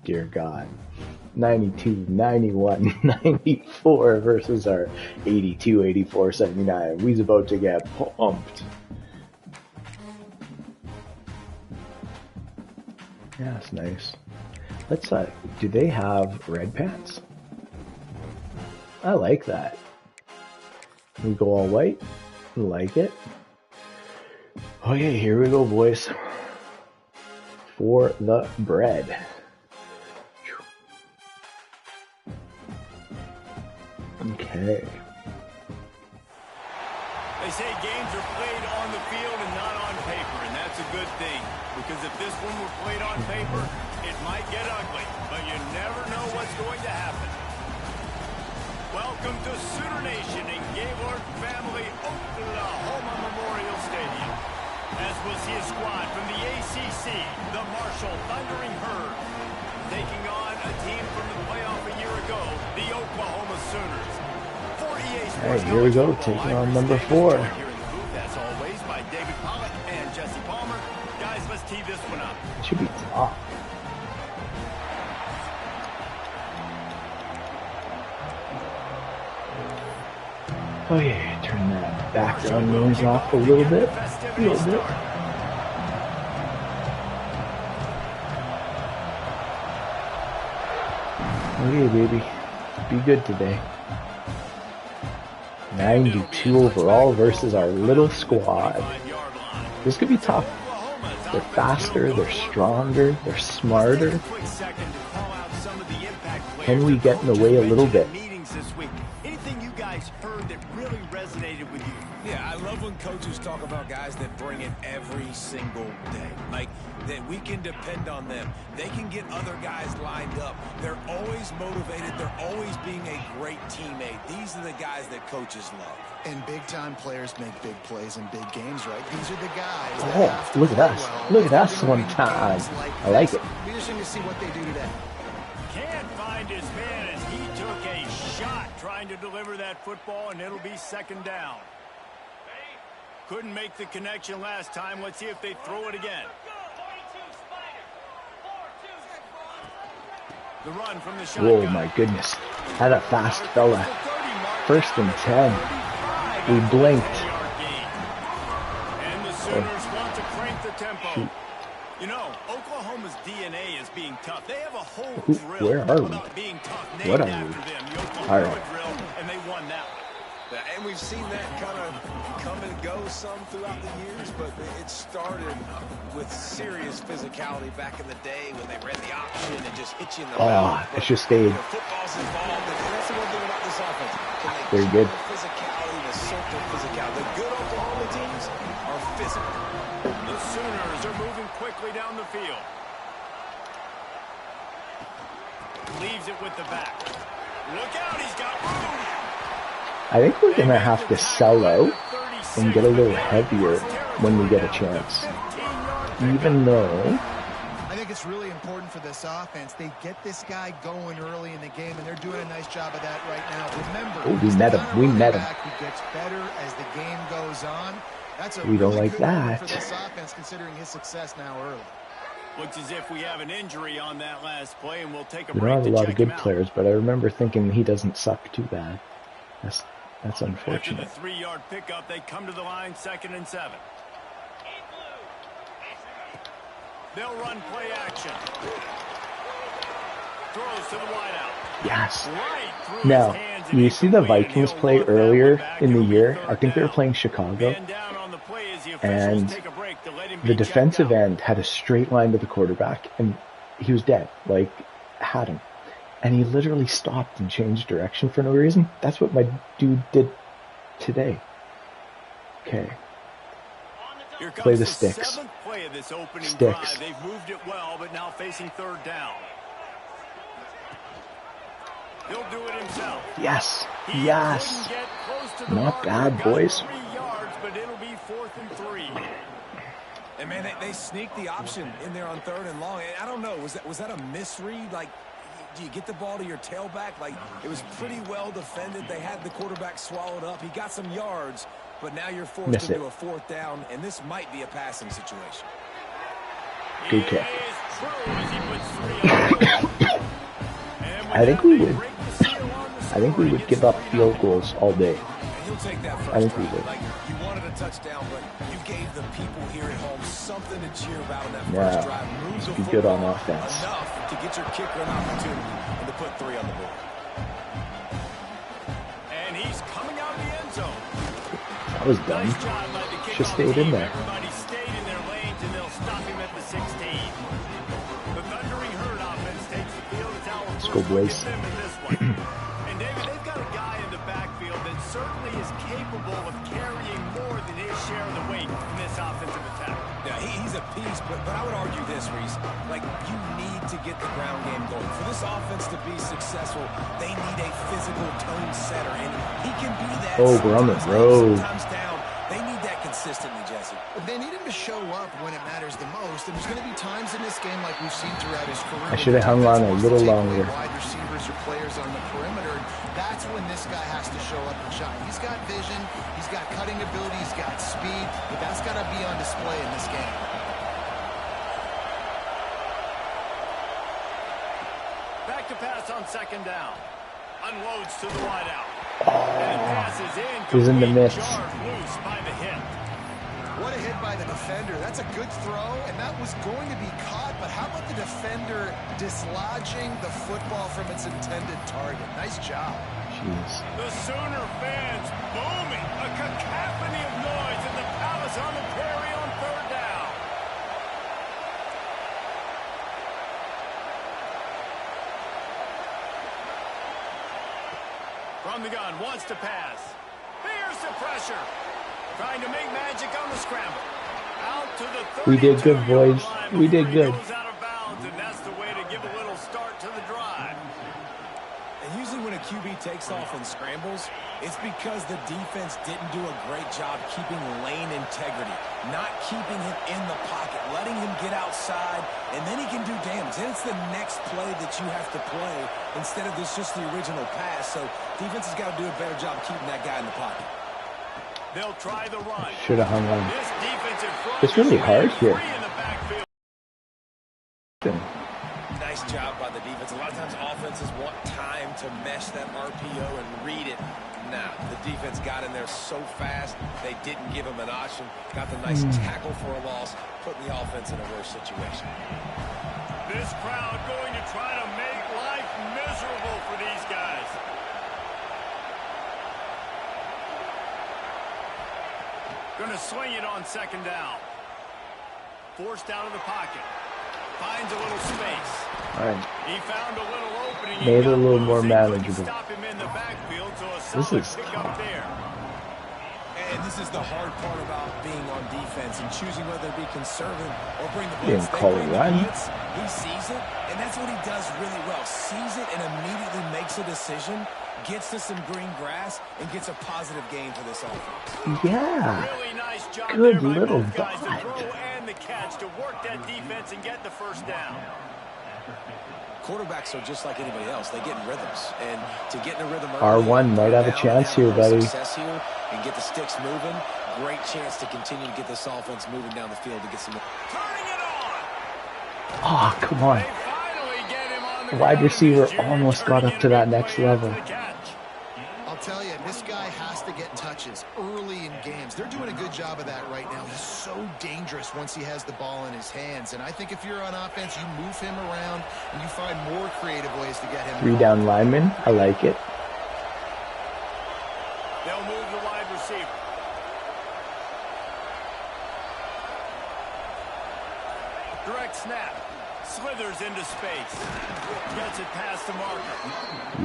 dear God. 92, 91, 94 versus our 82, 84, 79. We's about to get pumped. Yeah, that's nice. Let's do they have red pants? I like that. We go all white. Like it. Okay, here we go, boys. For the bread. Okay. They say games are played on the field and not on paper, and that's a good thing. Because if this one were played on paper, it might get ugly, but you never know what's going to happen. Welcome to Sooner Nation in Gaylord Family Oklahoma Memorial Stadium. As we'll see a squad from the ACC, the Marshall Thundering Herd, taking on a team from the playoff a year ago, the Oklahoma Sooners. Hey, here we go, taking on number 4. As always, by David Pollock and Jesse Palmer. Guys, let's tee this one up. Should be tough. Oh yeah, turn that background noise off a little bit. Okay, baby. Be good today. 92 overall versus our little squad. This could be tough. They're faster, they're stronger, they're smarter. Can we get in the way a little bit? Anything you guys heard that really resonated with you? Yeah, I love when coaches talk about guys that bring it every single day. Like, that we can depend on them. They can get other guys lined up. They're always motivated. They're always being a great teammate. These are the guys that coaches love. And big-time players make big plays in big games, right? These are the guys. Oh, look at us. Look at us one time. I like it. We just need to see what they do today. Can't find his man as he took a shot trying to deliver that football, and it'll be second down. Couldn't make the connection last time. Let's see if they throw it again. The run from the shotgun. Whoa, my goodness. That a fast fella. 1st and 10. We blinked. And the Sooners want to crank the tempo. Shoot. You know, Oklahoma's DNA is being tough. They have a whole drill Where are we? about being tough. What are named we? after them, the Oklahoma All right. drill, and they won that one. And we've seen that kind of come and go some throughout the years, but it started with serious physicality back in the day when they ran the option and just hit you in the mouth. It's just stayed. Football's involved, and that's the one thing about this offense. Very good. The physicality, the circle physicality. The good Oklahoma teams are physical. The Sooners are moving quickly down the field. Leaves it with the back. Look out, he's got room. I think we're going to have to sell out and get a little heavier when we get a chance. Even though... I think it's really important for this offense. They get this guy going early in the game, and they're doing a nice job of that right now. Remember, oh, we met him. We met him. He gets better as the game goes on. That's a We don't really like good one that. for this offense, considering his success now early. Looks as if we have an injury on that last play, and we'll take a We break don't have a to lot check of good him out. players, but I remember thinking he doesn't suck too bad. That's After the unfortunate. 3-yard pickup, they come to the line, 2nd and 7. They'll run play action. Throws to the wideout. Yes. Right through Now, his hands and you see the incomplete, and Vikings he'll play walk that one earlier back. in the It'll be year. third I think they were down. playing Chicago. Man down on the play as the officials And take a break to let him the be checked defensive out. end had a straight line to the quarterback, and he was dead. Like, had him. And he literally stopped and changed direction for no reason. That's what my dude did today. Okay. Here comes Play the sticks. 7th play of this opening Sticks. drive. They've moved it well, but now facing 3rd down. He'll do it himself. Yes. He Yes. couldn't get close to the Not marker. bad, Got boys. 3 yards, but it'll be 4th and 3. And man, they sneaked the option in there on 3rd and long. And I don't know, was that a misread? Like, do you get the ball to your tailback? Like, it was pretty well defended. They had the quarterback swallowed up. He got some yards, but now you're forced into a 4th down, and this might be a passing situation. Good kick. It is true as he puts 3 on the board. And with I think that, we they would. break the seal on the I think we scoring. would It's give up 3-0. field goals all day. And he'll take that I first think we drive. would. Like, you wanted a touchdown, but you gave the people here at home something to cheer about in that Yeah, first drive. Move just the be good on football offense. enough to get your kicker an opportunity and to put 3 on the board. And he's coming out of the end zone. That was dumb. Nice job by the Just kickoff stayed in team. there. Everybody stayed in their lanes, and they'll stop him at the 16. The Thundering Herd offense takes the field. It's our Let's first go, look boys. at them in this one. And David, they've got a guy in the backfield that certainly is capable of carrying more than his share of the weight in this offensive attack. Yeah, he's a piece, but I would argue this, Reese. Like, you need to get the ground game going. For this offense to be successful, they need a physical tone setter, and he can be that. Oh, we're on the sometimes up, road. Sometimes down. They need that consistently, Jesse. They need him to show up when it matters the most, and there's going to be times in this game like we've seen throughout his career. I should have hung on a little longer. Wide receivers or players on the perimeter. That's when this guy has to show up and shine. He's got vision, he's got cutting ability, he's got speed, but that's got to be on display in this game. Back to pass on second down. Unloads to the wideout. And it passes in. He's in the complete, midst. jarred loose by the hip. What a hit by the defender. That's a good throw, and that was going to be caught, but how about the defender dislodging the football from its intended target? Nice job. Jeez. The Sooner fans booming. A cacophony of noise in the Palace on the Prairie on third down. From the gun, wants to pass. Here's the pressure. Trying to make magic on the scramble. Out to the 32-yard We did good, boys. line We did before he good. goes out of bounds, and that's the way to give a little start to the drive. And usually when a QB takes off and scrambles, it's because the defense didn't do a great job keeping lane integrity, not keeping him in the pocket, letting him get outside, and then he can do damage. Then it's the next play that you have to play instead of this just the original pass. So defense has got to do a better job keeping that guy in the pocket. They'll try the run. Should have hung on. This defensive front It's really is hard here. free in the backfield. Nice job by the defense. A lot of times offenses want time to mesh that RPO and read it. Nah, the defense got in there so fast, they didn't give him an option. Got the nice tackle for a loss, putting the offense in a worse situation. This crowd going to try to make life miserable for these guys. Going to swing it on second down. Forced out of the pocket. Finds a little space. All right. He found a little opening. Made He it a got little loose. more He couldn't manageable. Stop him in the backfield, so a This solid is pickup tough. there. And this is the hard part about being on defense and choosing whether to be conservative or bring the Didn't blitz. They call bring it the run. blitz, he sees it, and that's what he does really well. Sees it and immediately makes a decision, gets to some green grass, and gets a positive gain for this offense. Yeah. Really nice job Good there by little both guys to dot. throw and the catch to work that defense and get the first down. Quarterbacks are just like anybody else. They get in rhythms. And to get in a rhythm early, R1 might have a down, chance have here, a little buddy. Success here and get the sticks moving. Great chance to continue to get this offense moving down the field to get some. Turning it on. Oh, come on. They finally get him on the Wide ground. receiver Junior almost got turning up to it a that big next play after level. the catch. I'll tell you, this guy has to get touches early in games. They're doing a good job of that right now. He's so dangerous once he has the ball in his hands. And I think if you're on offense, you move him around and you find more creative ways to get him. 3 down lineman. I like it. They'll move the wide receiver. Direct snap. Slithers into space. Gets it past the marker.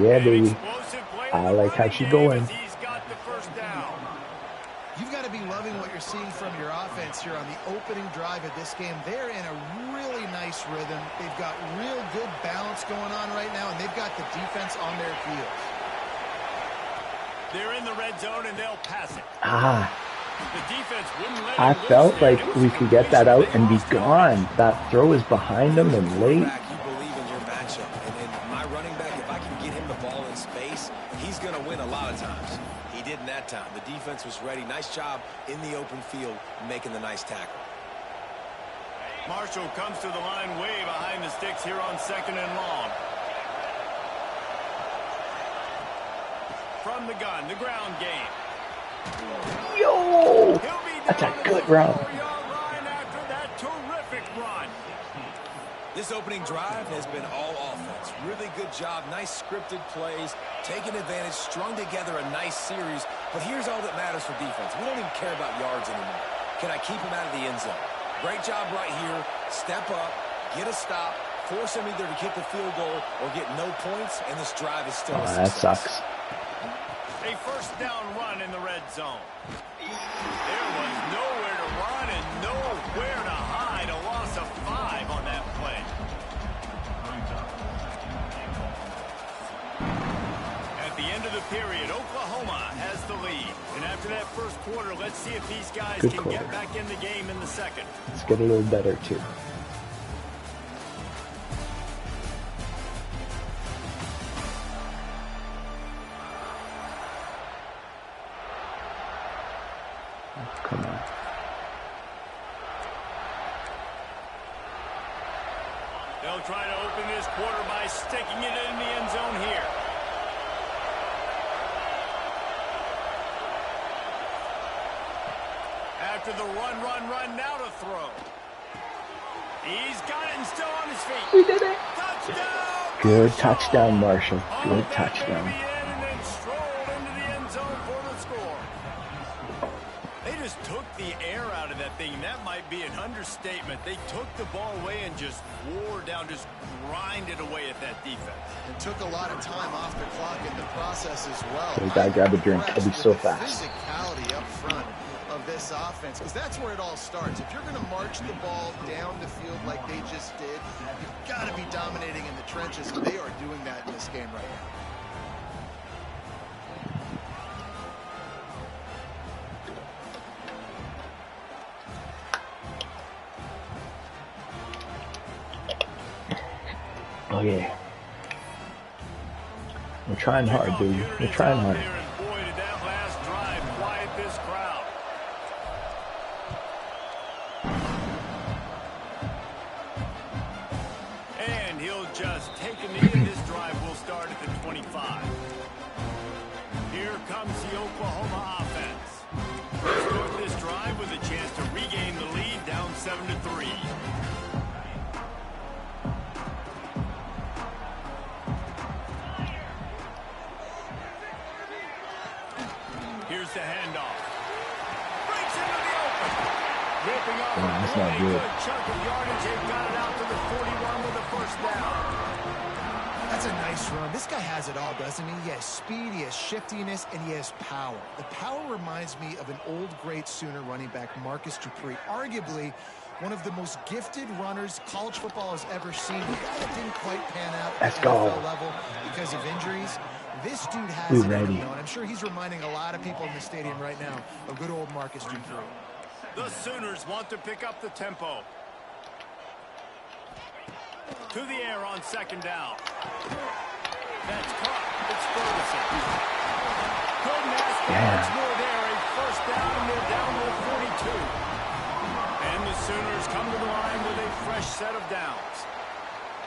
Yeah, An baby. explosive play in I the like how running she game going. as he's got the first down. You've got to be loving what you're seeing from your offense here on the opening drive of this game. They're in a really nice rhythm. They've got real good balance going on right now, and they've got the defense on their heels. They're in the red zone, and they'll pass it. Ah, The defense wouldn't let I him loose felt there. like It was we could get that out and be completion. gone. That throw is behind him and late. You believe in your matchup. And my running back, if I can get him the ball in space, he's going to win a lot of times. He didn't that time. The defense was ready. Nice job in the open field making the nice tackle. Marshall comes to the line way behind the sticks here on 2nd and long. From the gun, the ground game. Yo! That's a good run. After that terrific run. This opening drive has been all offense. Really good job, nice scripted plays, taking advantage, strung together a nice series. But here's all that matters for defense. We don't even care about yards anymore. Can I keep him out of the end zone? Great job right here. Step up, get a stop, force him either to kick the field goal or get no points, and this drive is still a success. That sucks. A first down run in the red zone. There was nowhere to run and nowhere to hide. A loss of 5 on that play. At the end of the period, Oklahoma has the lead. And after that first quarter, let's see if these guys can get back in the game in the second. Let's get a little better, too. Come on. They'll try to open this quarter by sticking it in the end zone here. After the run, now to throw. He's got it and still on his feet. We did it. Touchdown! Good touchdown, Marshall. Good touchdown. And then strolled into the end zone for the score. They just took the air out of that thing. That might be an understatement. They took the ball away and just wore down, just grinded away at that defense. And took a lot of time off the clock in the process as well. So we gotta grab a drink. It'll be so fast. Physicality up front of this offense, because that's where it all starts. If you're going to march the ball down the field like they just did, you've got to be dominating in the trenches, and they are doing that in this game right now. Oh, yeah. We're trying hard, dude. We're trying hard. Boy, did that last drive quiet this crowd. And he'll just take a knee, and this drive will start at the 25. Here comes the Oklahoma offense. Let's start this drive with a chance to regain the lead, down 7-3. Here's the handoff. Breaks into the open. Ripping off that's not good. chunk of yardage. They've got it out to the 41 with a first down. That's a nice run. This guy has it all, doesn't he? He has speed, he has shiftiness, and he has power. The power reminds me of an old, great Sooner running back, Marcus Dupree. Arguably one of the most gifted runners college football has ever seen. The guy that didn't quite pan out at the NFL level because of injuries. This dude has it, and I'm sure he's reminding a lot of people in the stadium right now of good old Marcus Dupree. The Sooners want to pick up the tempo. To the air on second down. That's caught. It's Ferguson. Couldn't ask for much more there. A first down, and they're down to the 42. And the Sooners come to the line with a fresh set of downs.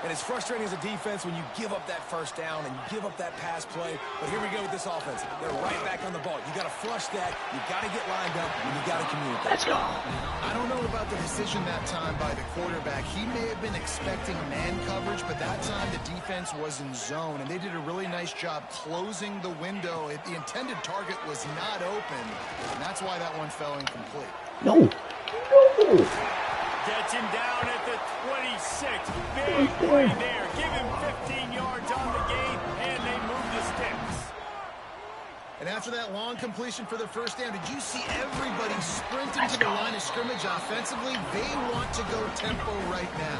And it's frustrating as a defense when you give up that first down and you give up that pass play. But here we go with this offense. They're right back on the ball. You got to flush that. You got to get lined up, and you got to communicate. Let's go. I don't know about the decision that time by the quarterback. He may have been expecting man coverage, but that time the defense was in zone, and they did a really nice job closing the window. The intended target was not open, and that's why that one fell incomplete. No. No. Gets him down at the 26. Big play there. Give him 15 yards on the game, and they move the sticks. And after that long completion for the first down, did you see everybody sprinting to the line of scrimmage offensively? They want to go tempo right now.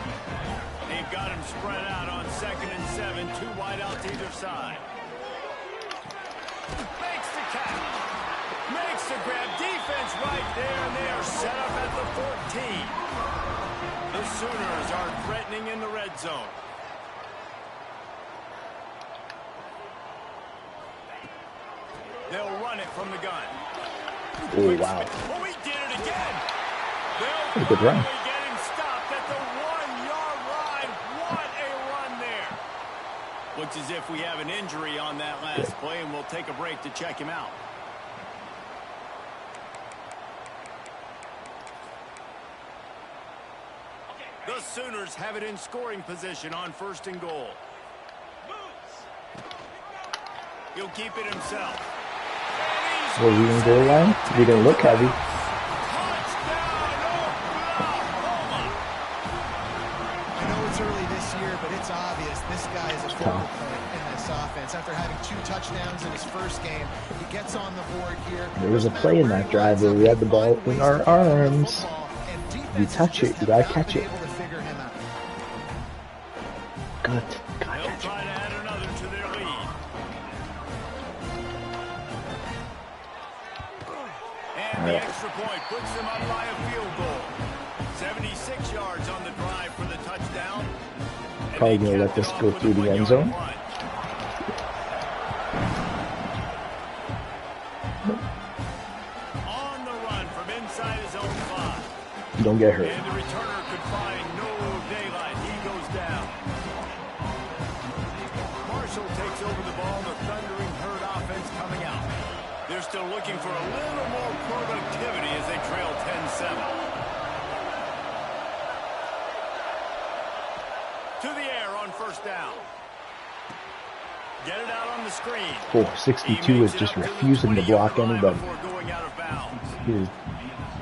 They've got him spread out on 2nd and 7. 2 wide out to either side. Makes the catch. Makes the grab. Defense right there, and they are set up at the 14. The Sooners are threatening in the red zone. They'll run it from the gun. Oh, wow. Oh, he did it again. Good run. Getting stopped at Looks as if we have an injury on that last play, and we'll take a break to check him out. The Sooners have it in scoring position on 1st and goal. He'll keep it himself. Well, we can goal line. We didn't look heavy. I know it's early this year, but it's obvious this guy is a focal point in this offense. After having 2 touchdowns in his first game, he gets on the board here. There was a play in that drive where we had the ball in our arms. You touch it, you gotta catch it. Good. They'll try to add another to their lead. And the extra point puts them up by a field goal. 76 yards on the drive for the touchdown. Probably gonna let this go through the end zone. On the run from inside his own 5. Don't get hurt. And the returner could find no daylight. He goes down. Marshall takes over the ball. The Thundering Herd offense coming out. They're still looking for a little more productivity as they trail 10-7. To the air on 1st down. Get it out on the screen. Oh, 62 is just refusing to block anybody. He is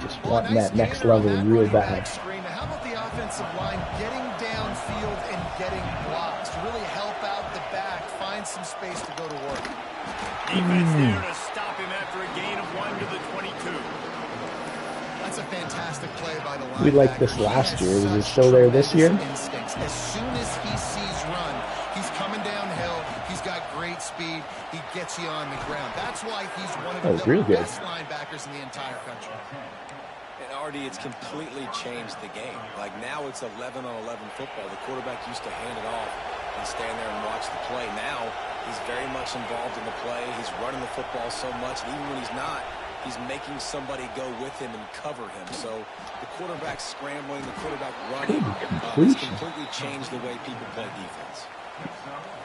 just wanting that next level real bad. How about the offensive line getting downfield and getting blocks to really help out the back, find some space to go to work? Defense there to stop him after a gain of 1 to the 22. That's a fantastic play by the line. We liked this last year. Was it still there this year? As soon as he sees run, he's coming downhill. He's got great speed. He gets you on the ground. That's why he's one of the best linebackers in the entire country. And Artie, it's completely changed the game. Like now it's 11-on-11 football. The quarterback used to hand it off and stand there and watch the play. Now he's very much involved in the play. He's running the football so much, and even when he's not, he's making somebody go with him and cover him. So the quarterback scrambling, the quarterback running has completely changed the way people play defense.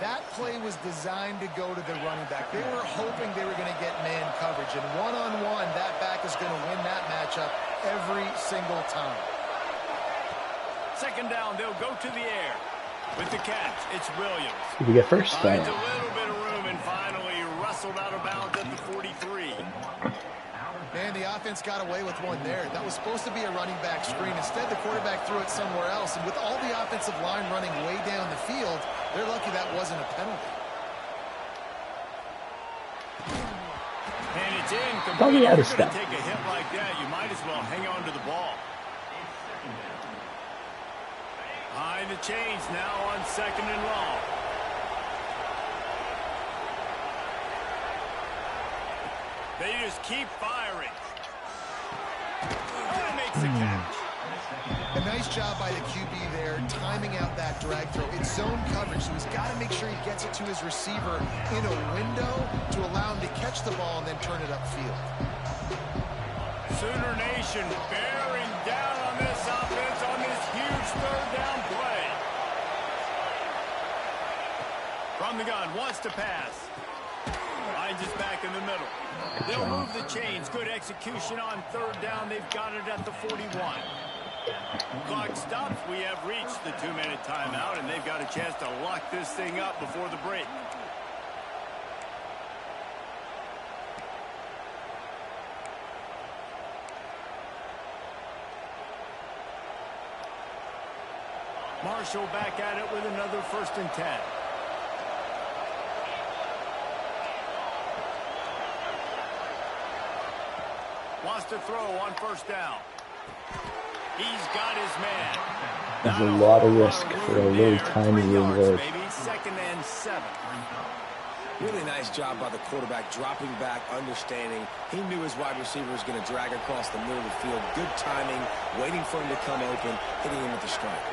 That play was designed to go to the running back. They were hoping they were going to get man coverage, and one-on-one, that back is going to win that matchup every single time. 2nd down, they'll go to the air. With the catch, it's Williams. We get first down. Finds a little bit of room and finally wrestled out of bounds at the 43. Man, the offense got away with one there. That was supposed to be a running back screen. Instead, the quarterback threw it somewhere else. And with all the offensive line running way down the field, they're lucky that wasn't a penalty. And it's in. Probably out of You're step. going to take a hit like that, you might as well hang on to the ball. Behind the chains now on 2nd and long. They just keep firing. And it makes the catch. A nice job by the QB there, timing out that drag throw. It's zone coverage, so he's got to make sure he gets it to his receiver in a window to allow him to catch the ball and then turn it upfield. Sooner Nation bearing down on this offense on this huge 3rd down play. From the gun, wants to pass. Finds his back in the middle. They'll move the chains. Good execution on 3rd down. They've got it at the 41. Clock stops. We have reached the 2-minute timeout, and they've got a chance to lock this thing up before the break. Marshall back at it with another 1st and 10. Wants to throw on 1st down. He's got his man. There's a lot of risk for a really tiny reward. 2nd and 7. Really nice job by the quarterback, dropping back, understanding. He knew his wide receiver was going to drag across the middle of the field. Good timing, waiting for him to come open, hitting him with the strike.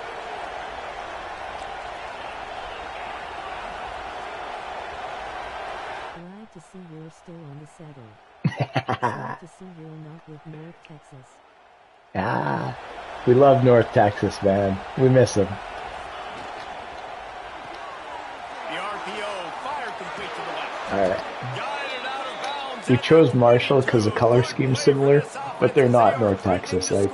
Glad to see you're still on the saddle. Glad to see you're not with North Texas. Ah, we love North Texas, man. We miss them. The RPO We chose Marshall because the color scheme's similar, but they're not North Texas. Like,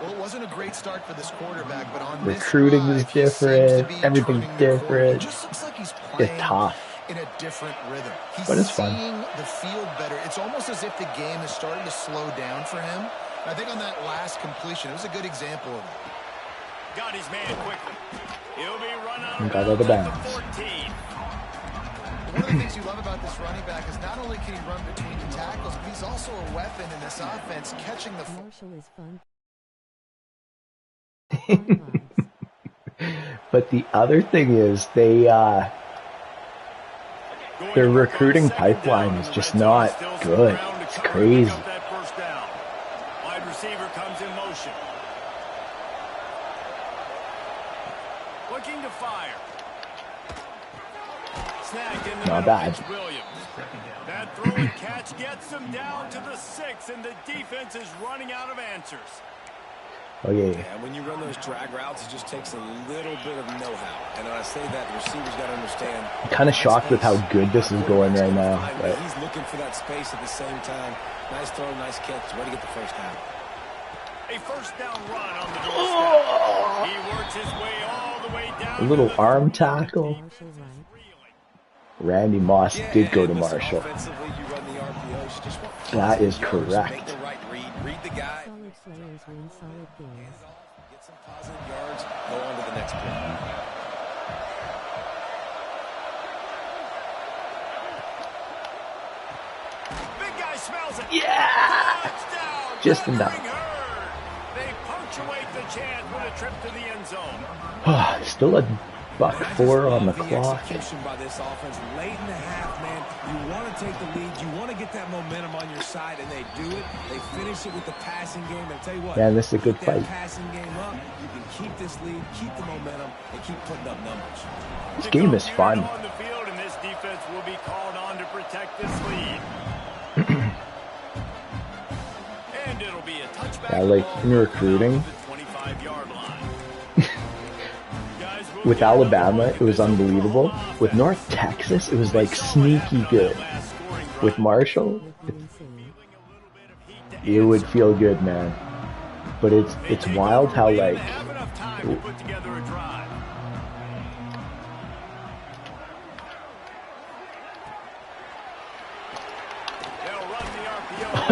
Well, it wasn't a great start for this quarterback, but on recruiting is this drive, he seems to different, be everything's turning the corner. It different. just looks like he's It's playing tough, in a different rhythm. He's but it's fun. seeing the field better. It's almost as if the game is starting to slow down for him. I think on that last completion, it was a good example of it. Got his man quickly. He'll be run out And of got out of bounds at bounds. the 14. One of the things you love about this running back is not only can he run between the tackles, but he's also a weapon in this offense, catching the Marshall is fun. But the other thing is their recruiting pipeline is just not good. It's crazy. Wide receiver comes in motion. Looking to fire. Snagged in the Not middle. bad. It's Williams. That throw and catch gets them down to the 6, and the defense is running out of answers. Okay, And when you run those drag routes, it just takes a little bit of know-how. And when I say that, the receivers got to understand. kind of shocked with how good this is going right now. But He's looking for that space at the same time. Nice throw, nice catch. Way to get the first down. A first down run on the doorstep. He works his way all the way down. a little to the arm tackle. Marshall right. Randy Moss did go to and listen, Marshall. offensively, you run the RPOs. You just want That is positive yards. correct. Make the right read the guy. Solid players win solid games. Get some positive yards. Go on to the next play. Big guy smells it. Yeah! Touchdown, Just Thundering enough. Herd. They punctuate the chance with a trip to the end zone. Still a $1.04 on the The clock. execution by this offense late in the half, man. You want to take the lead. You want to get that momentum on your side, and they do it. They finish it with the passing game. And I'll tell you what, Man, this is a good keep that fight. passing game up. You can keep this lead, keep the momentum, and keep putting up numbers. This game is fun. On the field, and this defense will be called on to protect this lead. And it'll be a touchback. Yeah, like in recruiting, 25-yard line. with Alabama, it was unbelievable. With North Texas, it was like sneaky good. With Marshall, Would be insane. it would feel good, man. But it's wild how like Have enough time to put together a drive. They'll run the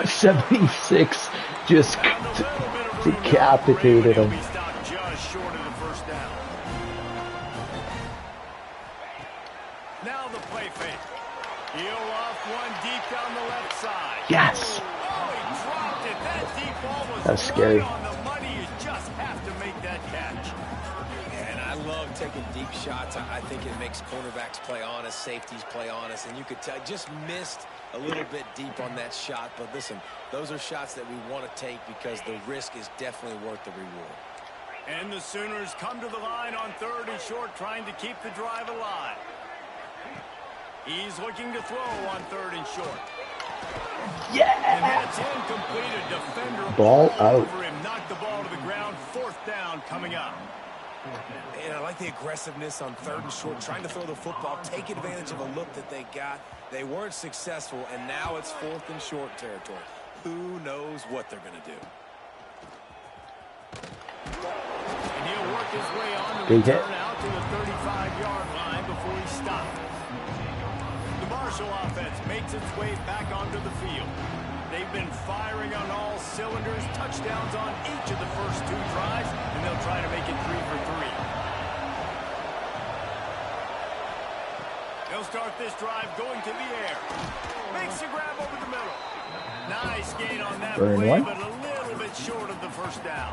RPO. 76 just Found a little bit of room to decapitated operate, but him. he'll be stopped just short of the first down. Now the play fake. He'll off one deep down the left side. Yes, Oh, he dropped it. That deep ball was That was scary. right on the money. You just have to make that catch. And I love taking deep shots. I think it makes cornerbacks play honest, safeties play honest, and you could tell just missed a little bit deep on that shot. But listen, those are shots that we want to take because the risk is definitely worth the reward. And the Sooners come to the line on 3rd and short, trying to keep the drive alive. He's looking to throw on 3rd and short. And yeah. that's incomplete. A defender Ball all out. over him. Knocked the ball to the ground. 4th down coming up. And I like the aggressiveness on 3rd and short, trying to throw the football, take advantage of a look that they got. They weren't successful, and now it's 4th and short territory. Who knows what they're going to do? And he'll work his way on to Big hit. return out to the 35-yard line before he stopped. The Marshall offense makes its way back onto the field. They've been firing on all cylinders, touchdowns on each of the first 2 drives, and they'll try to make it 3 for 3. They'll start this drive going to the air. Makes the grab over the middle. Nice gain on that Burn play, one. but a little bit short of the first down.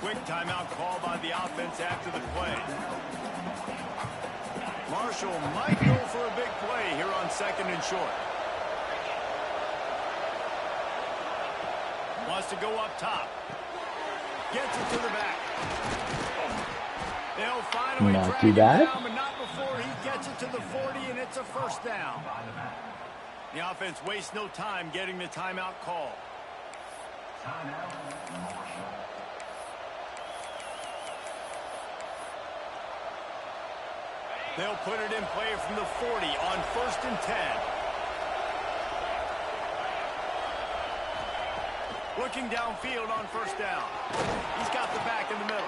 Quick timeout call by the offense after the play. Marshall might go for a big play here on 2nd and short. Wants to go up top. Gets it to the back. They'll finally Not drag too him bad. down, but not before he gets it to the 40, and it's a first down. The offense wastes no time getting the timeout call. They'll put it in play from the 40 on 1st and 10. Looking downfield on first down. He's got the back in the middle.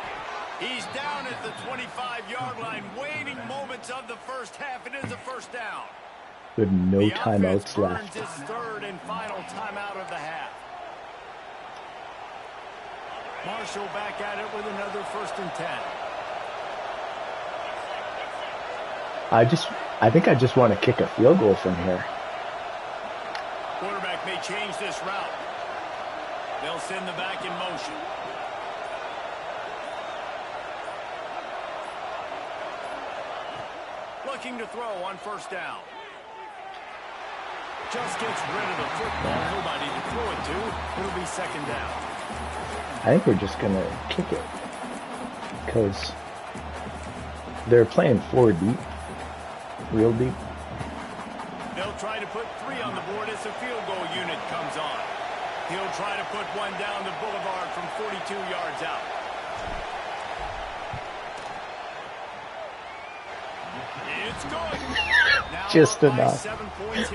He's down at the 25-yard line, waiting moments of the first half. It is a first down. With no timeouts left. His third and final timeout of the half. Marshall back at it with another 1st and 10. I think I just want to kick a field goal from here. Quarterback may change this route. They'll send the back in motion. Looking to throw on first down. Just gets rid of the football. Nobody to throw it to. It'll be 2nd down. I think we're just going to kick it. Because they're playing 4 deep. Real deep. They'll try to put 3 on the board as the field goal unit comes on. He'll try to put one down the boulevard from 42 yards out. It's good. Just enough.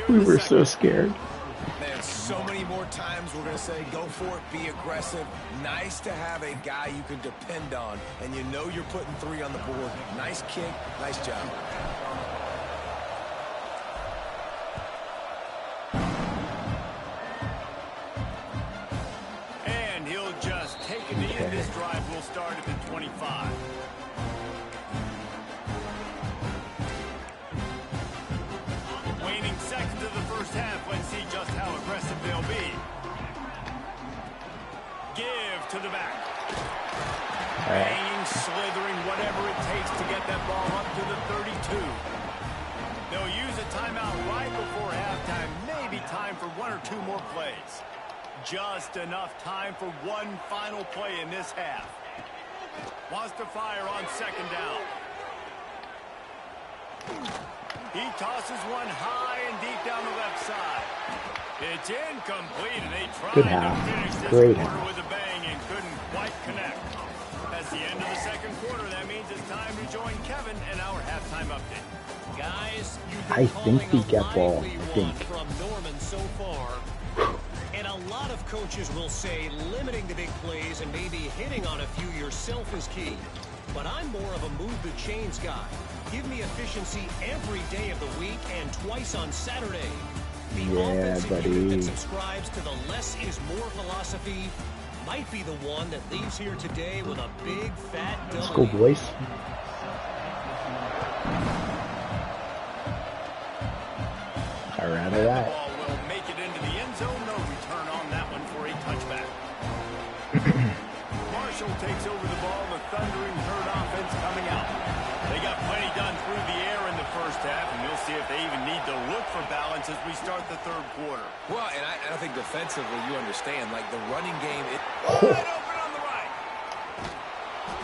We were so scared. Man, so many more times we're going to say, go for it, be aggressive. Nice to have a guy you can depend on, and you know you're putting 3 on the board. Nice kick, nice job. And he'll just take a knee, and this drive will start at the 25. Waning seconds of the first half. Let's see just how aggressive they'll be. Give to the back. Banging, slithering, whatever it takes to get that ball up to the 32. They'll use a timeout right before halftime. Maybe time for 1 or 2 more plays. Just enough time for one final play in this half. Wants to fire on 2nd down. He tosses one high and deep down the left side. It's incomplete, and they tried to finish this quarter with a bang and couldn't quite connect. That's the end of the 2nd quarter. That means it's time to join Kevin and our halftime update. Guys, I think we get ball. I think. From Norman so far. And a lot of coaches will say limiting the big plays and maybe hitting on a few yourself is key. But I'm more of a move the chains guy. Give me efficiency every day of the week and twice on Saturday. The offensive unit that subscribes to the less is more philosophy might be the one that leaves here today with a big fat W. Let's go, boys. I'd rather that. Ball will make it into the end zone. No return on that one for a touchback. Marshall takes over the ball. The thundering herd offense coming out. They got plenty done through the air in the first half, and we'll see if they even need to look for balance as we start the 3rd quarter. Well, and I think defensively, you understand, like the running game. Wide open on the right.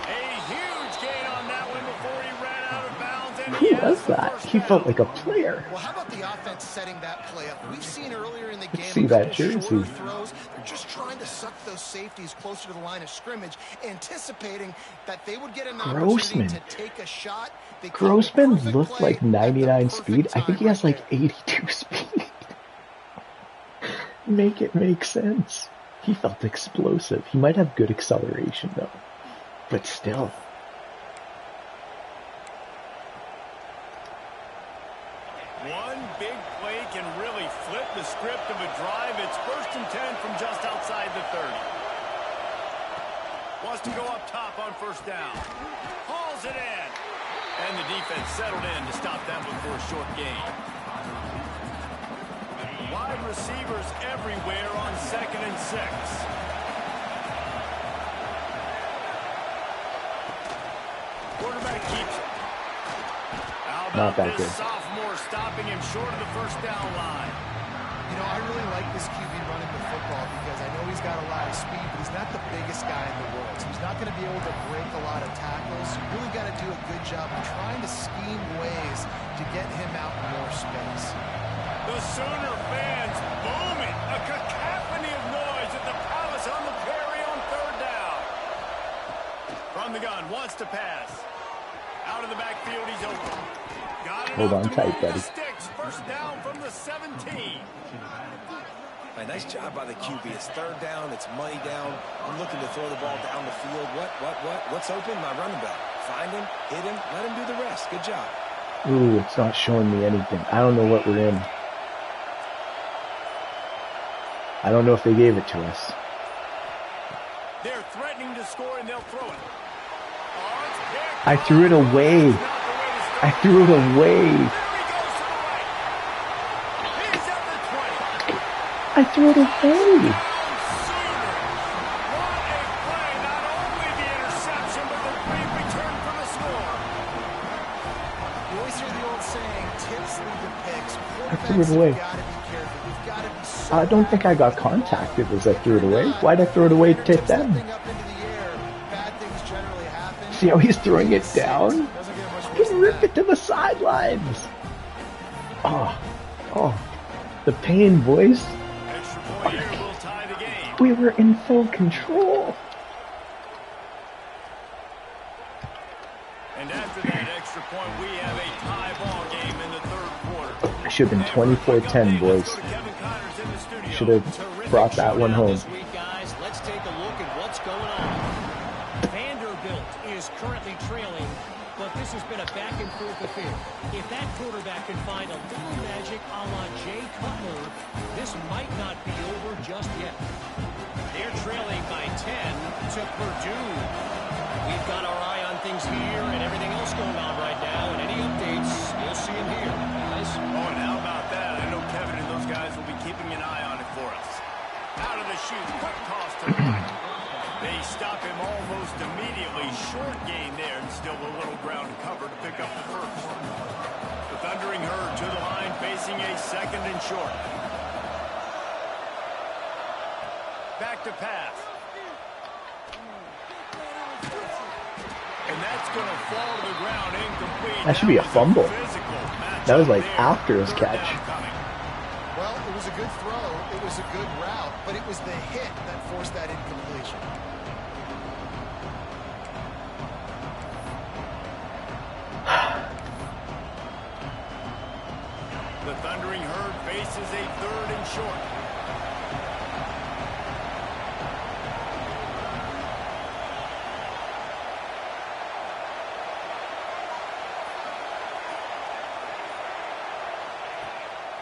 A huge gain on that one before he ran out of bounds. And Who was that? He felt like a player. Well, how about the offense setting that play up? We've seen earlier in the game See that jersey. shorter throws. They're just trying to suck those safeties closer to the line of scrimmage, anticipating that they would get an opportunity to take a shot. Grossman looked like 99 speed. I think he has like 82 speed. Make it make sense. He felt explosive. He might have good acceleration though, but still. One big play can really flip the script of a drive. It's 1st and 10 from just outside the 30. Wants to go up top on first down. Hauls it in. And the defense settled in to stop that one for a short gain. Wide receivers everywhere on 2nd and 6. Quarterback keeps it. How about this sophomore stopping him short of the first down line? You know, I really like this QB running the football because I know he's got a lot of speed, but he's not the biggest guy in the world. So he's not going to be able to break a lot of tackles. You really got to do a good job of trying to scheme ways to get him out in more space. The Sooner fans booming. A cacophony of noise at the Palace on the Prairie on 3rd down. From the gun, wants to pass. Out of the backfield, he's open. Got Hold on tight, buddy. Sticks. First down from the 17. Right, nice job by the QB. It's third down. It's money down. I'm looking to throw the ball down the field. What's open? My running back. Find him, hit him, let him do the rest. Good job. Ooh, it's not showing me anything. I don't know what we're in. I don't know if they gave it to us. They're threatening to score, and they'll throw it. Oh, it's picked. I threw it away. Not the way to start. I threw it away. There he goes to the right. He's at the 20. I threw it away. What a play. Not only the interception, but the great return for the score. You always hear the old saying, tips lead to picks. I threw it away. You've got to be careful. You've got to be so I don't think I got contacted as I threw it away. Why'd I throw it away to Tips them? something up into the air. Bad things generally happen. See how he's throwing it down? Doesn't get much worse Just than rip that. it to the sidelines. Oh, the pain, boys. Extra point here will tie the game. We were in full control. And after that extra point, we have a tie ball game in the third quarter. It should have been 24-10, boys. Should have brought that one home. This week, guys. Let's take a look at what's going on. Vanderbilt is currently trailing, but this has been a back and forth affair. If that quarterback can find a little magic a la Jay Cutler, this might not be over just yet. They're trailing by 10 to Purdue. We've got our eye on things here and everything else going on right now, and any updates, you'll see them here, guys. Oh, and how about that? I know Kevin and those guys will be keeping an eye on it for us. Out of the chute, quick toss to the right. They stop him almost immediately. Short gain there, and still a little ground to cover to pick up the first. The Thundering Herd to the line, facing a second and short. Back to pass. And that's going to fall to the ground incomplete. That should be a fumble. Physical matchup That was like there. after his catch. Coming. Well, it was a good throw. It was a good route, but it was the hit that forced that incompletion. The Thundering Herd faces a third and short.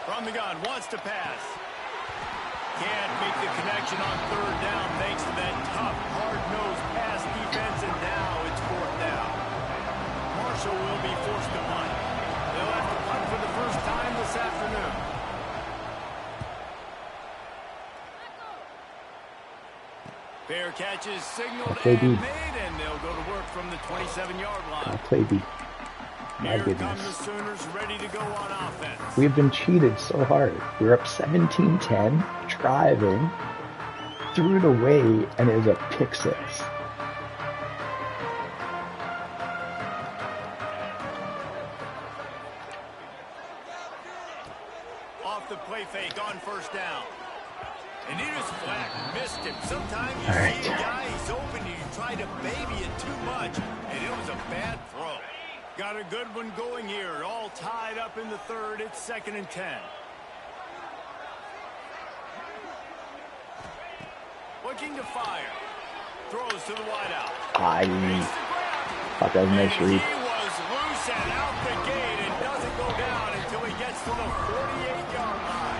From the gun, wants to pass. Can't make the connection on third down thanks to that tough, hard-nosed pass defense, and now it's fourth down. Marshall will be forced to punt. They'll have to punt for the first time this afternoon. Fair catches signaled Play and D. made, and they'll go to work from the 27-yard line. I'll play B. My Here come the goodness. Sooners ready to go on offense. We've been cheated so hard. We're up 17-10, driving, threw it away, and it was a pick six. Off the play fake on first down. And Enos Flack missed him. Sometimes you All right. see a guy, he's open, and you try to baby it too much, and it was a bad throw. Got a good one going here. All tied up in the third. It's 2nd and 10. Looking to fire. Throws to the wideout. I Makes the grab. thought that was a nice And read. he was loose and out the gate and doesn't go down until he gets to the 48-yard line.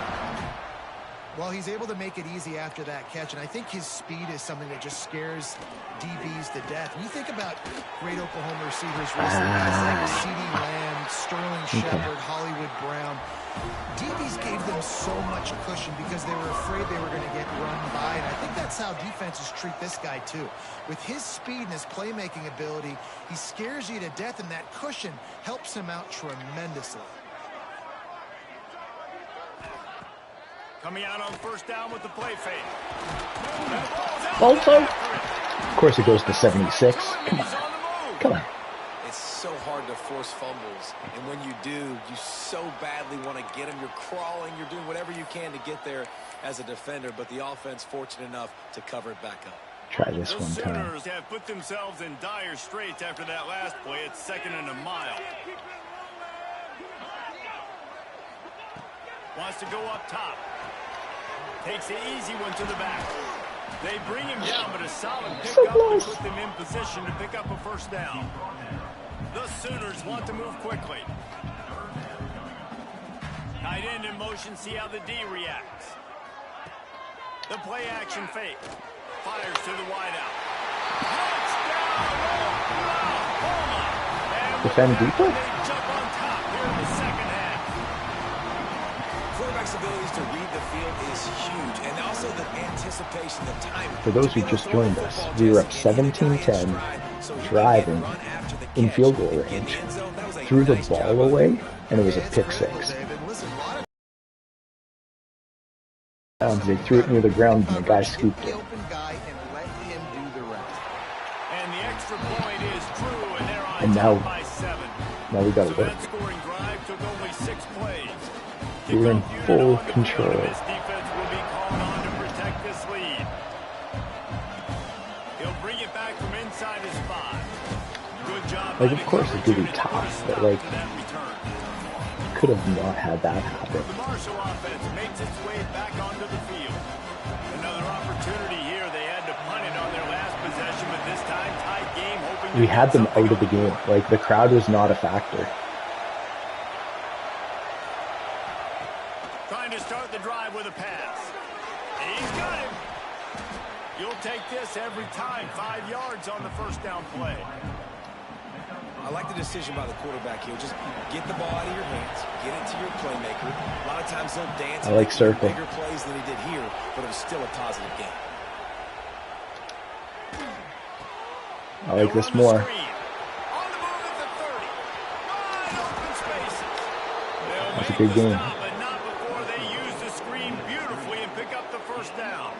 Well, he's able to make it easy after that catch, and I think his speed is something that just scares DBs to death. When you think about great Oklahoma receivers recently, guys like CeeDee Lamb, Sterling Shepard, Hollywood Brown, DBs gave them so much cushion because they were afraid they were going to get run by, and I think that's how defenses treat this guy too. With his speed and his playmaking ability, he scares you to death, and that cushion helps him out tremendously. Coming out on first down with the play fake. Also, of course it goes to 76. Come on. Come on. It's so hard to force fumbles, and when you do, you so badly want to get them. You're crawling, you're doing whatever you can to get there as a defender, but the offense fortunate enough to cover it back up. Try this The one time. Sooners have put themselves in dire straits after that last play. It's 2nd and a mile. Wants to go up top. Takes the easy one to the back. They bring him down, but a solid So pickup to close. put them in position to pick up a first down. The Sooners want to move quickly. Tight end in motion, see how the D reacts. The play action fake. Fires to the wideout. Touchdown! Oklahoma! And Defend with that, deeper? they jump on top here in the second half. Quarterback's abilities to read the field is huge, and also the anticipation, the timing. For those who just joined us, we were up 17-10, driving in field goal range, threw the ball away, and it was a pick six. They threw it near the ground, and the guy scooped it. And the extra point is true, and they're on And top now- by 7. Now we got So to work. that scoring drive took only 6 plays. We're in Kickoff full unit on the control. field. This defense will be called on to protect this lead. He'll bring it back from inside his 5. Good job. Like, by of the course, coverage it could be unit to put a tough, but, stop like, to that return. could have not had that happen. The Marshall offense makes its way back onto the field. Another opportunity here. They had to punt it on their last possession, but this time tied game, hoping to We get had them something out of the on game. Like, the crowd was not a factor. Trying to start the drive with a pass. He's got him. You'll take this every time. 5 yards on the first down play. I like the decision by the quarterback here. Just get the ball out of your hands, get it to your playmaker. A lot of times he'll dance. I like and make circle. bigger plays than he did here, but it was still a positive game. I like this They'll run the more. screen. On the move at the 30. Wide open spaces. They'll That's a make good the game. stop, but not before they use the screen beautifully and pick up the first down.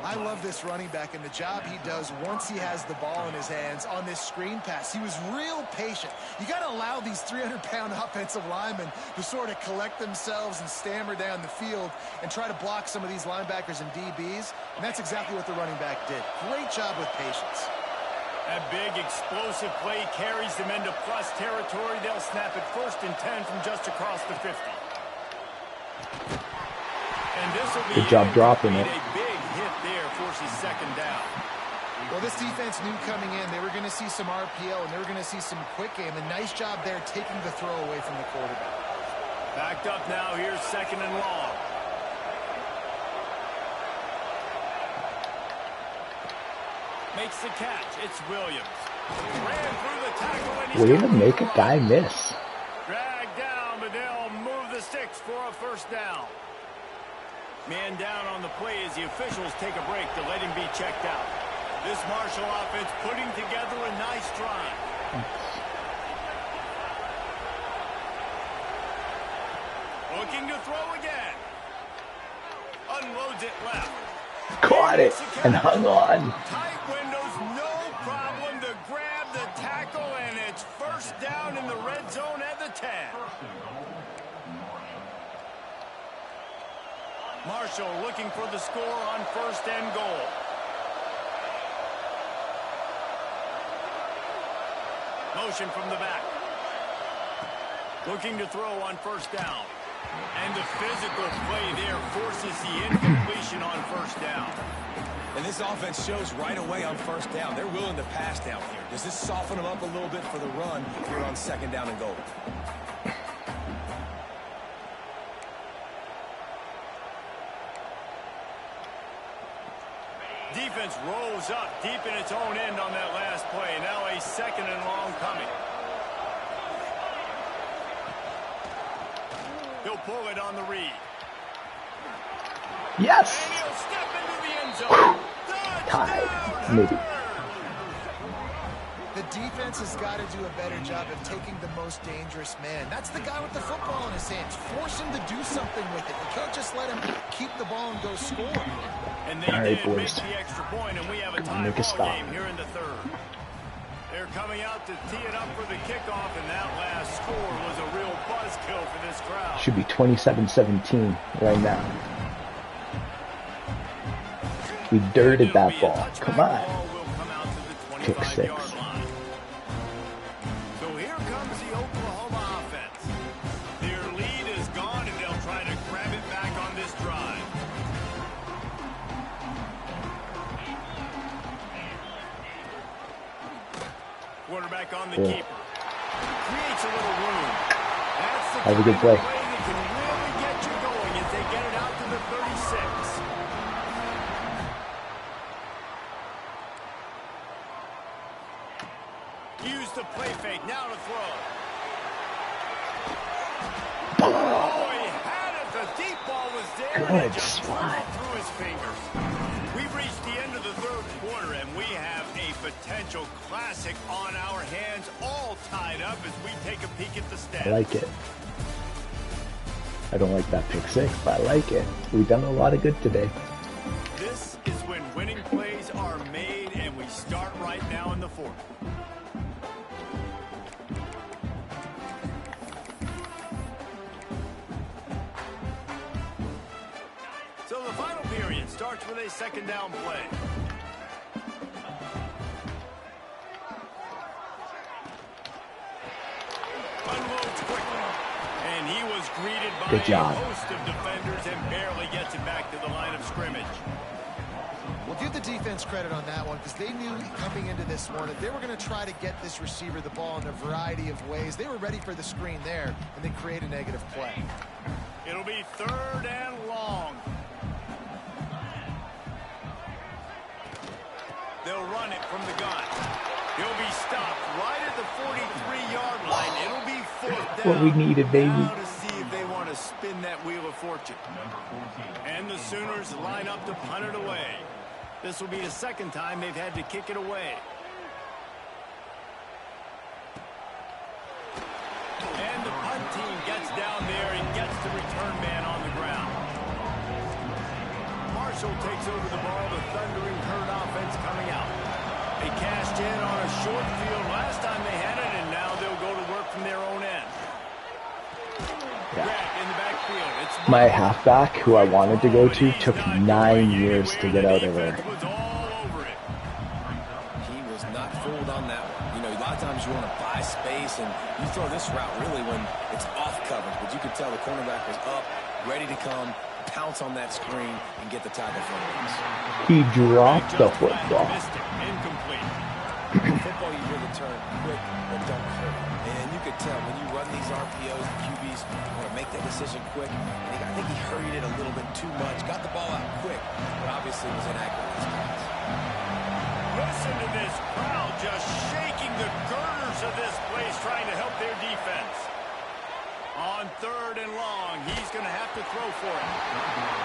I love this running back and the job he does once he has the ball in his hands on this screen pass. He was real patient. You got to allow these 300-pound offensive linemen to sort of collect themselves and stammer down the field and try to block some of these linebackers and DBs, and that's exactly what the running back did. Great job with patience. That big explosive play carries them into plus territory. They'll snap it 1st and 10 from just across the 50. And this will be Good job dropping it. A big hit there forces 2nd down. Well, this defense knew coming in they were going to see some RPO and they were going to see some quick game. A nice job there taking the throw away from the quarterback. Backed up now. Here's 2nd and long. Makes the catch. It's Williams. Ran through the tackle and he's Way to got make a the guy ball. miss. Dragged down, but they'll move the sticks for a first down. Man down on the play as the officials take a break to let him be checked out. This Marshall offense putting together a nice drive. Looking to throw again. Unloads it left. Caught it and hung on. Tight windows, no problem to grab the tackle, and it's first down in the red zone at the 10. Marshall looking for the score on 1st and goal. Motion from the back. Looking to throw on 1st down. And the physical play there forces the incompletion on 1st down. And this offense shows right away on 1st down. They're willing to pass down here. Does this soften them up a little bit for the run here on 2nd down and goal? Defense rolls up deep in its own end on that last play. Now a 2nd and long coming. He'll pull it on the read. Yes! And he'll step into the end zone. Tied. Touchdown! Maybe. The defense has got to do a better job of taking the most dangerous man. That's the guy with the football in his hands. Force him to do something with it. You can't just let him keep the ball and go score. And they All right, did make boys. the extra point, and we have a Come on, tie make a ball stop. game here in the 3rd. They're coming out to tee it up for the kickoff, and that last score was a real buzzkill for this crowd. Should be 27-17 right now. We dirted that It'll be a ball. touchback Come on. ball will come out to the Kick 25-yard six. line. So here comes the Oklahoma offense. Their lead is gone, and they'll try to grab it back on this drive. Quarterback on the Cool. keeper. Creates a little room. That's the That was a good kind play. of play that can really get you going as they get it out to the 36. Use the play fake. Now to throw. Oh, he had it. The deep ball was there. and it Good just spot. slipped through his fingers. We've reached the end of the third quarter, and we have a potential classic on our hands, all tied up as we take a peek at the stats. I like it. I don't like that pick six, but I like it. We've done a lot of good today. This is when winning plays are made, and we start right now in the fourth. So the final period starts with a second down play. Unloads quickly. And he was greeted by Good job. a host of defenders and barely gets it back to the line of scrimmage. Well, give the defense credit on that one because they knew coming into this one that they were going to try to get this receiver the ball in a variety of ways. They were ready for the screen there and then create a negative play. It'll be third and long. They'll run it from the gun. He'll be stopped right at the 43-yard line. It'll be fourth down. What we needed, baby. Now to see if they want to spin that wheel of fortune. And the Sooners line up to punt it away. This will be the second time they've had to kick it away. And the punt team gets down there and gets the return man on the ground. Marshall takes over the ball. The Thundering Herd offense coming out. They cashed in on a short field last time they had it, and now they'll go to work from their own end. Yeah. Grant in the backfield. It's My halfback, who I wanted to go to, took 9 years to get out of there. was all over it. He was not fooled on that one. You know, a lot of times you want to buy space, and you throw this route really when it's off coverage. But you could tell the cornerback was up, ready to come, pounce on that screen, and get the tackle from him. He dropped the Just flat football. missed it. Incomplete. In football, you hear the term quick but don't hurt. And you could tell when you run these RPOs, the QBs want to make that decision quick. And I think he hurried it a little bit too much. Got the ball out quick, but obviously was inaccurate in his pass. Listen to this crowd just shaking the girders of this place trying to help their defense. On third and long, he's going to have to throw for it.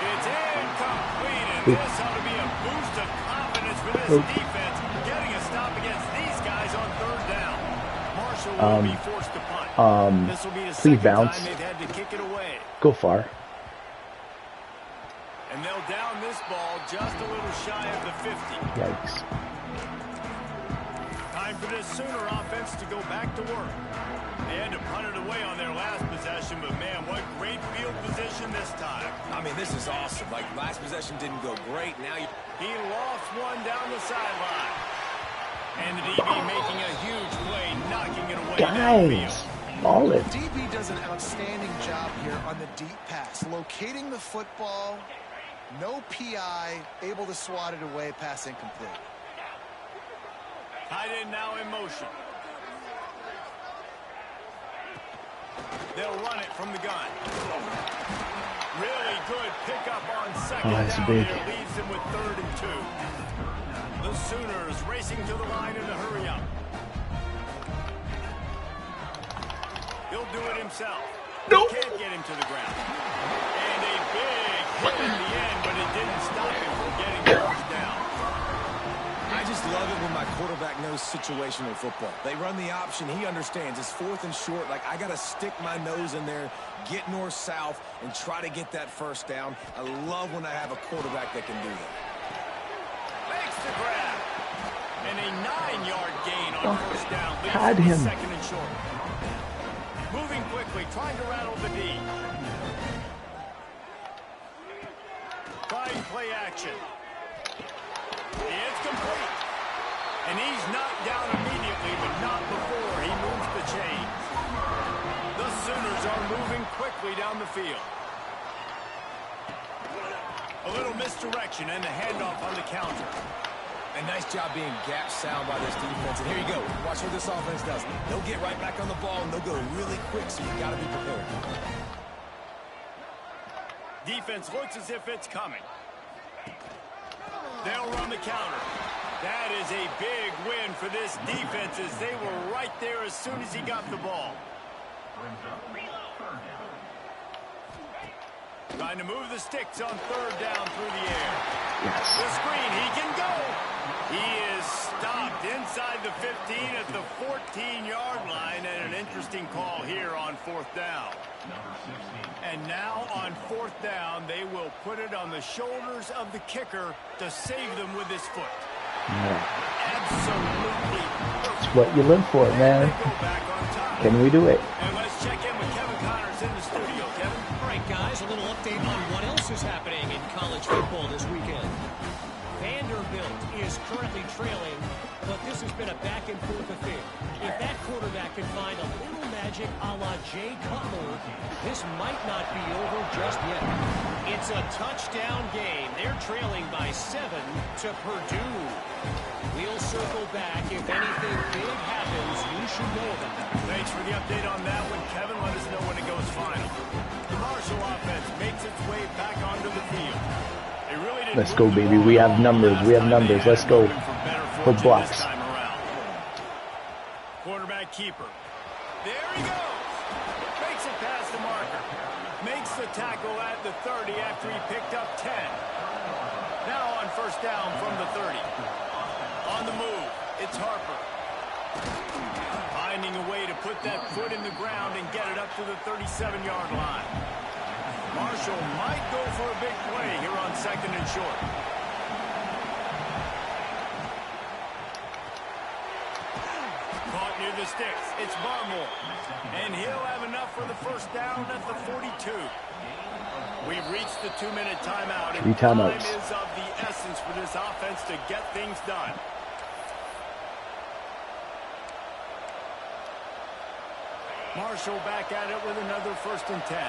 It's incomplete, and this ought to be a boost of confidence for this defense, getting a stop against these guys on third down. Marshall will be forced to punt. This will be the please second bounce. time they've had to kick it away. Go far. And they'll down this ball just a little shy of the 50. Yikes. Time for this Sooner offense to go back to work. They had to punt it away on their last possession, but man, what great field position this time. I mean, this is awesome. Like, last possession didn't go great. Now you... He lost one down the sideline. And the DB making a huge play, knocking it away downfield. Guys, solid. DB does an outstanding job here on the deep pass, locating the football, no PI, able to swat it away, pass incomplete. Tight end now in motion. They'll run it from the gun. Really good pickup on second that's down big. there, leaves them with 3rd and 2. The Sooners racing to the line in the hurry up. He'll do it himself. Nope. Can't get him to the ground. And a big hit at the end, but it didn't stop him from getting the first down. I just love it when my quarterback knows situational football. They run the option. He understands. It's 4th and short. Like, I got to stick my nose in there, get north-south, and try to get that first down. I love when I have a quarterback that can do that. Makes the grab. And a 9-yard gain on first down. Leaves Had it him. 2nd and short. Moving quickly, trying to rattle the D. Fine play action. It's complete. And he's knocked down immediately, but not before he moves the chains. The Sooners are moving quickly down the field. A little misdirection and the handoff on the counter. And nice job being gap sound by this defense. And here you go. Watch what this offense does. They'll get right back on the ball, and they'll go really quick, so you got to be prepared. Defense looks as if it's coming. They'll run the counter. That is a big win for this defense as they were right there as soon as he got the ball. Trying to move the sticks on third down through the air. Yes. The screen, he can go. He is stopped inside the 15 at the 14-yard line, and an interesting call here on fourth down. And now on fourth down, they will put it on the shoulders of the kicker to save them with his foot. Yeah. Absolutely. It's what you live for, man. They go back on top. Can we do it? And let's check in with Kevin Connors in the studio. Kevin? All right, guys, a little update on what else is happening in college football this weekend. Vanderbilt is currently trailing, but this has been a back-and-forth affair. If that quarterback can find a little magic a la Jay Cutler, this might not be over just yet. It's a touchdown game. They're trailing by 7 to Purdue. We'll circle back. If anything big happens, you should know about it. Thanks for the update on that one, Kevin. Let us know when it goes final. The Marshall offense makes its way back onto the field. They really didn't Let's go, baby. We have numbers. We have numbers. Let's go. For blocks. Quarterback keeper. There he goes. Makes it past the marker. Makes the tackle at the 30 after he picked up 10. Now on first down from the 30. On the move, it's Harper. Finding a way to put that foot in the ground and get it up to the 37-yard line. Marshall might go for a big play here on second and short. Caught near the sticks. It's Barmore. And he'll have enough for the first down at the 42. We've reached the 2-minute timeout. And 3 timeouts. Time is of the essence for this offense to get things done. Marshall back at it with another first and 10.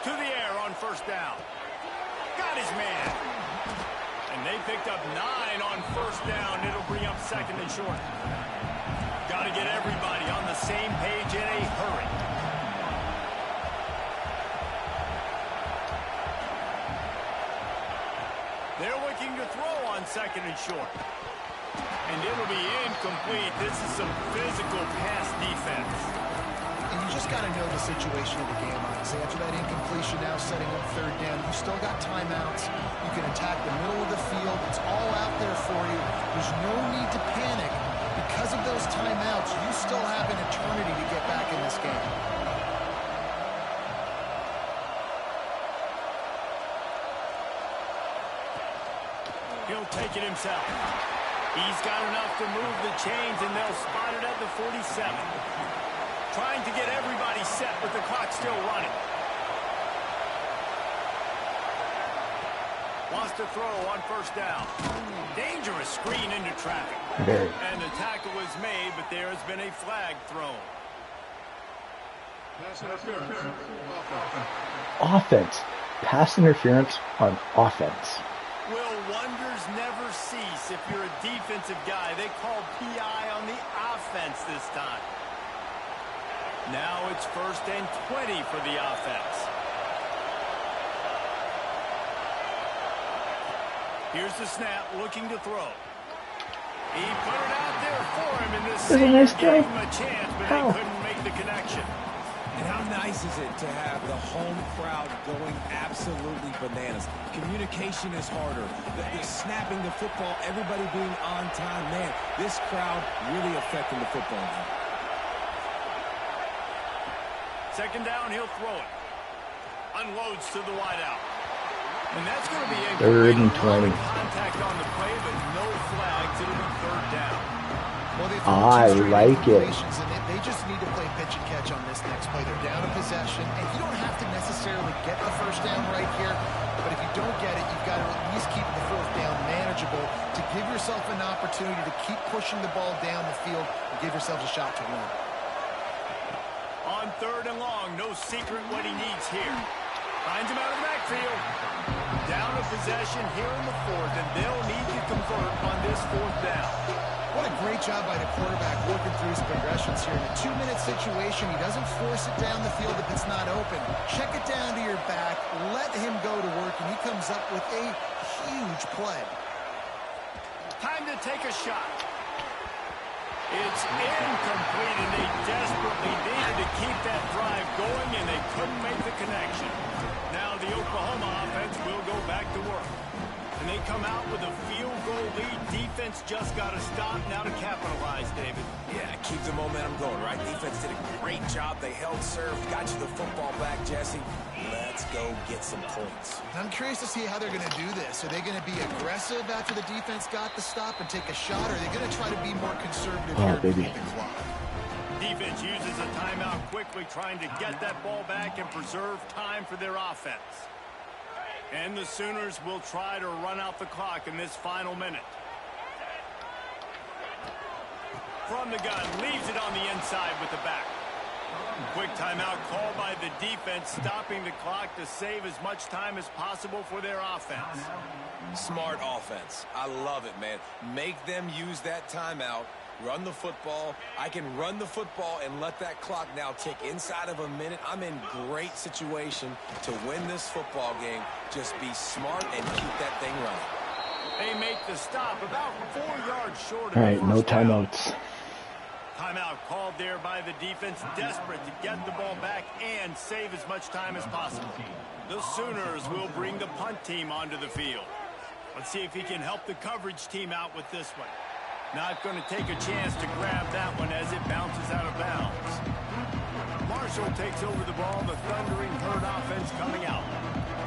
To the air on first down. Got his man. And they picked up 9 on first down. It'll bring up second and short. Got to get everybody on the same page in a hurry. They're looking to throw on second and short. And it'll be incomplete. This is some physical pass defense. And you just got to know the situation of the game, honestly. After that incompletion now setting up third down, you still got timeouts. You can attack the middle of the field. It's all out there for you. There's no need to panic. Because of those timeouts, you still have an eternity to get back in this game. He'll take it himself. He's got enough to move the chains, and they'll spot it at the 47. Trying to get everybody set with the clock still running. Wants to throw on first down. Dangerous screen into traffic. Very. And the tackle is made, but there has been a flag thrown. Offense. Pass interference on offense. Will wonders never cease if you're a defensive guy? They called PI on the offense this time. Now it's first and 20 for the offense. Here's the snap, looking to throw. He put it out there for him, and this There's a nice gave throw. him a chance, but How? they couldn't make the connection. And how nice is it to have the home crowd going absolutely bananas? Communication is harder. The snapping the football, everybody being on time. Man, this crowd really affecting the football game. Second down, he'll throw it. Unloads to the wideout. And that's going to be Third and 20. Contact on the play, but no flags. It'll be third down. Well, they've I thrown 2 straight like it. incompletions, and they just need to play pitch and catch on this next play. They're down a possession, and you don't have to necessarily get the first down right here, but if you don't get it, you've got to at least keep the fourth down manageable to give yourself an opportunity to keep pushing the ball down the field and give yourselves a shot to win. On third and long, no secret what he needs here. Finds him out of the backfield. Down a possession here in the fourth, and they'll need to convert on this fourth down. What a great job by the quarterback working through his progressions here. In a 2-minute situation, he doesn't force it down the field if it's not open. Check it down to your back, let him go to work, and he comes up with a huge play. Time to take a shot. It's incomplete, and they desperately needed to keep that drive going, and they couldn't make the connection. Now the Oklahoma offense will go back to work. And they come out with a field goal lead. Defense just got to stop now to capitalize, David. Yeah, keep the momentum going, right? Defense did a great job. They held serve, got you the football back, Jesse. Let's go get some points. I'm curious to see how they're going to do this. Are they going to be aggressive after the defense got the stop and take a shot, or are they going to try to be more conservative here to keep the clock? Defense uses a timeout quickly, trying to get that ball back and preserve time for their offense. And the Sooners will try to run out the clock in this final minute. From the gun, leaves it on the inside with the back. Quick timeout called by the defense, stopping the clock to save as much time as possible for their offense. Smart offense. I love it, man. Make them use that timeout. Run the football. I can run the football and let that clock now tick inside of a minute. I'm in great situation to win this football game. Just be smart and keep that thing running. They make the stop about 4 yards short of All right, the no first down. timeouts. Timeout called there by the defense, desperate to get the ball back and save as much time as possible. The Sooners will bring the punt team onto the field. Let's see if he can help the coverage team out with this one. Not going to take a chance to grab that one as it bounces out of bounds. Marshall takes over the ball, the Thundering Herd offense coming out.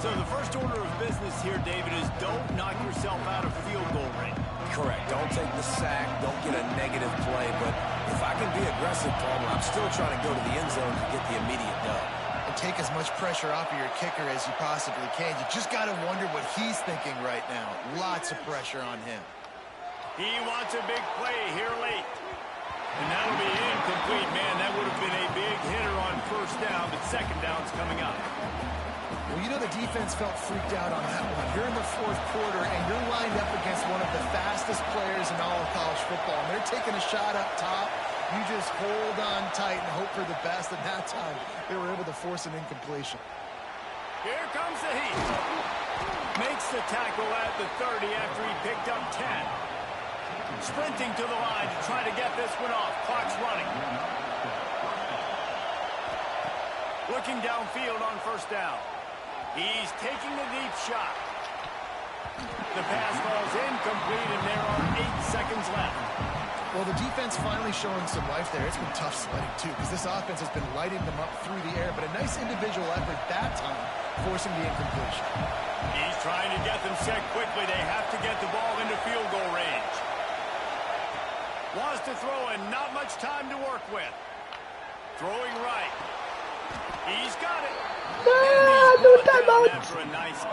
So the first order of business here, David, is don't knock yourself out of field goal range. Correct. Don't take the sack. Don't get a negative play. But if I can be aggressive, Palmer, I'm still trying to go to the end zone to get the immediate dub. And take as much pressure off of your kicker as you possibly can. You just got to wonder what he's thinking right now. Lots of pressure on him. He wants a big play here late. And that'll be incomplete, man. That would have been a big hitter on first down, but second down's coming up. Well, you know the defense felt freaked out on that one. You're in the fourth quarter, and you're lined up against one of the fastest players in all of college football. And they're taking a shot up top. You just hold on tight and hope for the best. And that time, they were able to force an incompletion. Here comes the heat. Makes the tackle at the 30 after he picked up 10. Sprinting to the line to try to get this one off. Clock's running. Looking downfield on first down. He's taking the deep shot. The pass falls incomplete, and there are 8 seconds left. Well, the defense finally showing some life there. It's been tough sledding, too, because this offense has been lighting them up through the air. But a nice individual effort that time, forcing the incompletion. He's trying to get them set quickly. They have to get the ball into field goal range. Wants to throw and not much time to work with. Throwing right. He's got it. No timeouts. After a nice game.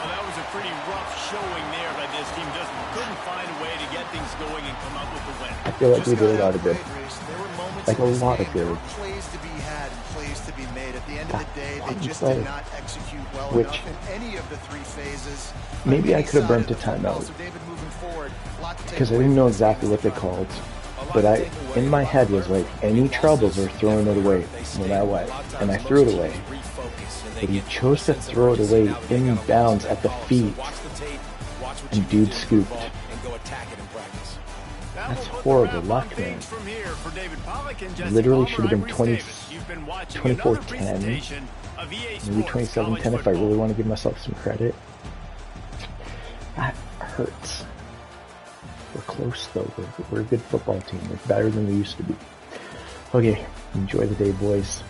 That was a pretty rough showing there by this team. Just couldn't find a way to get things going and come up with the win. I feel like we did a lot of good. There were moments Like a in this lot game of where good. there were plays to be had and plays to be made. At the end of the day, they just play. did not execute well Which- enough in any of the 3 phases. Maybe On I any could have side burnt of a the football. timeout. So David, moving forward, a lot to take Because I away didn't know from this exactly game what they so far. called. But in my head was like, any troubles are throwing it away, no matter what. And I threw it away. But he chose to throw it away in bounds at the feet. And dude scooped. That's horrible luck, man. Literally should have been 24-10. Maybe 27-10 if I really want to give myself some credit. That hurts. We're close, though. We're a good football team. We're better than we used to be. Okay, enjoy the day, boys.